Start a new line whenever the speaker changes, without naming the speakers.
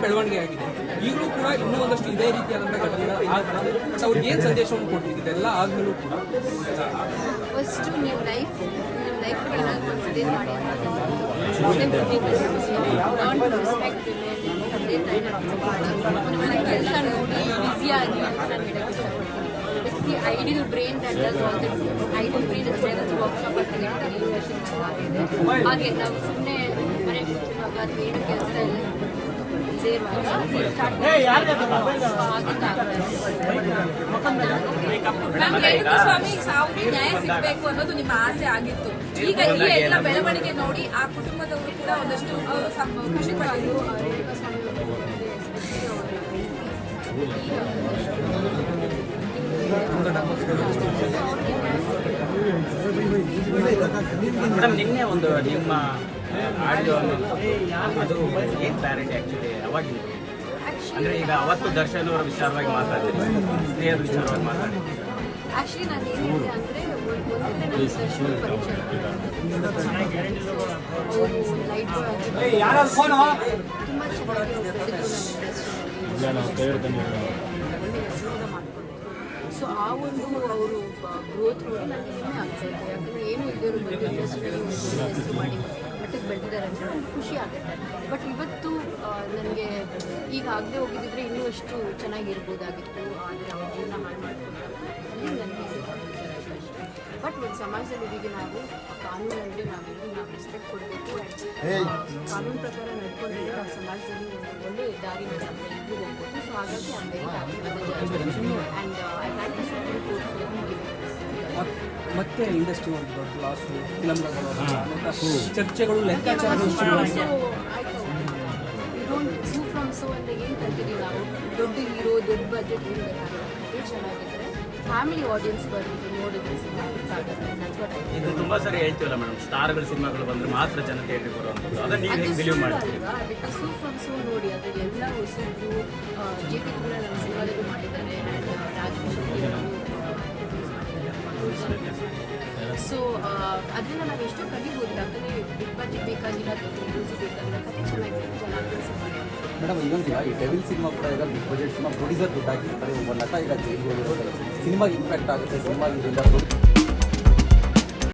ಬೆಳವಣಿಗೆ ಆಗಿದೆ. ಈಗಲೂ ಕೂಡ ಇನ್ನೂ ಒಂದಷ್ಟು ಇದೇ ರೀತಿಯಾದಂತಹ ಘಟನೆಗಳು ಅವ್ರಿಗೆ ಏನ್ ಸಂದೇಶವನ್ನು ಕೊಡ್ತಿದೆ ಇದೆಲ್ಲ ಆದ್ಮೇಲೂ ಕೂಡ
ಫಸ್ಟ್ ನಿಮ್ಮ ಲೈಫ್ ಏನಾದ್ರು ಕನ್ಸಿಡರ್ ಮಾಡಿ ಕೆಲಸ ನೋಡಿ ಬ್ಯುಸಿಯಾಗಿ ನಾನು ಹೇಳಕ್ಕೆ ಇಷ್ಟಪಡ್ತೀನಿ. It's the ideal brain that does all the ideal brain is there ಅಂತ ವರ್ಕ್ಶಾಪ್ ಅಂತ ಹೇಳ್ತಾರೆ ಯೂನಿವರ್ಸಿಟಿ. ಹಾಗೆ ನಾವು ಸುಮ್ಮನೆ ಮನೆ ಕೂತಿರುವಾಗ ಅಥವಾ ಏನು ಕೆಲಸ ಇಲ್ಲ
ಸ್ವಾಮಿ ಸಾವಿಗೆ ನ್ಯಾಯ ಸಿಗಬೇಕು ಅನ್ನೋದು ನಿಮ್ಮ ಆಸೆ ಆಗಿತ್ತು. ಈಗ ಈ ಎಲ್ಲ ಬೆಳವಣಿಗೆ ನೋಡಿ ಆ ಕುಟುಂಬದವರು ಕೂಡ ಒಂದಷ್ಟು ಖುಷಿ ಪಟ್ಟಿದ್ರು.
ಮೇಡಮ್ ನಿನ್ನೆ ಒಂದು ನಿಮ್ಮ ಆಡಿಯೋ ಅದು ಏನು ಕ್ಲಾರಿಟಿ ಆ್ಯಕ್ಚುಲಿ ಅವಾಗ ಅಂದರೆ ಈಗ ಅವತ್ತು ದರ್ಶನ್ ಅವರ ವಿಚಾರವಾಗಿ ಮಾತಾಡ್ತಿದ್ದೆ, ಸ್ತ್ರೀಯರ ವಿಚಾರವಾಗಿ ಮಾತಾಡ್ತಿದ್ದೆ.
ಆಕ್ಚುಲಿ ನಾನು ಏನು ಹೇಳಿದೆ ಅಂದರೆ ಒಂದೇ ನನ್ನ ದರ್ಶನ ಪರಿಚಯ ಅವರು ಲೈಟ್ ತುಂಬ ಸೊ ಆ ಒಂದು ಅವರು ಗ್ರೋತ್ ನೋಡಿ ನನಗೆ ಹೆಮ್ಮೆ ಆಗ್ತಾ ಇದೆ. ಯಾಕಂದರೆ ಏನು ಇದ್ದರು ಬಂದು ಇಂಡಸ್ಟ್ರಿ ಮಾಡಿ ಮಟ್ಟಿಗೆ ಬೆಳೆದಿದ್ದಾರೆ ಅಂದರೆ ನನಗೆ ಖುಷಿ ಆಗುತ್ತೆ. ಬಟ್ ಇವತ್ತು ನನಗೆ ಈಗ ಆಗದೆ ಹೋಗಿದ್ದಿದ್ರೆ ಇನ್ನೂ ಅಷ್ಟು ಚೆನ್ನಾಗಿರ್ಬೋದಾಗಿತ್ತು. ಆದರೆ ಅವ್ರ ಜೀವನ ಹಾಳು ಮಾಡ್ಕೊಂಡು ನನಗೆ ಬಟ್ ಒಂದು ಸಮಾಜದಲ್ಲಿ ಇದೀಗ ನಾವು ಕಾನೂನಲ್ಲಿ ನಾವೆಲ್ಲರೂ ನಾವು ರೆಸ್ಪೆಕ್ಟ್ ಕೊಡಬೇಕು. ಕಾನೂನು ಪ್ರಕಾರ ನಡ್ಕೊಂಡ್ರೆ ನಾವು ಸಮಾಜದಲ್ಲಿ ಒಂದು ಒಳ್ಳೆ ದಾರಿ ನಾವು ಎಲ್ಲರೂ ಹೋಗ್ಬೋದು. ಸೊ ಹಾಗಾಗಿ I am very happy with the judgement and I thank you Supreme Court for giving
ಮತ್ತೆ ಇಂಡಸ್ಟ್ರಿ ಒಂದು ದೊಡ್ಡ ಲಾಸು ಫಿಲಮ್ಗಳು ಚರ್ಚೆಗಳು ಲೆಕ್ಕಾಚಾರಗಳು
ಡೋಂಟ್ ಮೂವ್ ಫ್ರಮ್ ಸೊ ಅಂತ ಏನು ಕಲ್ತಿದ್ದೀವಿ ನಾವು. ದೊಡ್ಡ ಹೀರೋ ದೊಡ್ಡ ಬಜೆಟ್ ಏನು ಬೇಕಾಗಿಲ್ಲ. ಅದೇ ಚೆನ್ನಾಗಿದ್ದರೆ ಫ್ಯಾಮಿಲಿ ಆಡಿಯನ್ಸ್ ಬಂದು ನೋಡಿದ್ರೆ ಸಿನಿಮಾ
ಇದು ತುಂಬ ಸರಿ ಹೇಳ್ತೀವಲ್ಲ ಮೇಡಮ್, ಸ್ಟಾರ್ಗಳ ಸಿನಿಮಾಗಳು ಬಂದರೆ ಮಾತ್ರ ಜನ ಥಿಯೇಟ್ರಿಗೆ ಬರುವಂಥದ್ದು. ಅದನ್ನು ನೀವು ಹೆಂಗೆ ಬಿಲೀವ್ ಮಾಡ್ತೀವಿ
ಅದಕ್ಕೆ ಸೂ ಫ್ರಮ್ ಸೋ ನೋಡಿ ಅದು ಎಲ್ಲ ಹೊಸದು ಜೆ ಪಿ ಕೂಡ ನಮ್ಮ ಸಿನಿಮಾದಲ್ಲಿ ಮಾಡಿದ್ದಾರೆ ಆ್ಯಂಡ್ ಸೊ ಅದರಿಂದ ನಾವು ಎಷ್ಟೋ ಕಲಿಬೋದು. ಯಾಕಂದರೆ ಬಿಗ್ ಬಜೆಟ್ ಬೇಕಾಗಿಲ್ಲ, ದೊಡ್ಡ ಮ್ಯೂಸಿಕ್ ಬೇಕಾಗಿಲ್ಲ, ಕತೆ ಚೆನ್ನಾಗಿದೆ, ಚೆನ್ನಾಗಿ ಸಿನಿಮಾ.
ಮೇಡಮ್ ಇನ್ನೊಂದು ಈ ಡೆವಿಲ್ ಸಿನಿಮಾ ಕೂಡ ಈಗ ಬಿಗ್ ಬಜೆಟ್ ಸಿನಿಮಾ ಪ್ರೊಡ್ಯೂಸರ್ ದುಡ್ಡು ಹಾಕಿರ್ತಾರೆ. ಒಬ್ಬ ನಟ ಈಗ ಜೈಲ್ಗೆ ಹೋಗಿರ್ತಾರೆ, ಸಿನಿಮಾಗೆ ಇಂಪ್ಯಾಕ್ಟ್ ಆಗುತ್ತೆ, ಸಿನಿಮಾಗೆ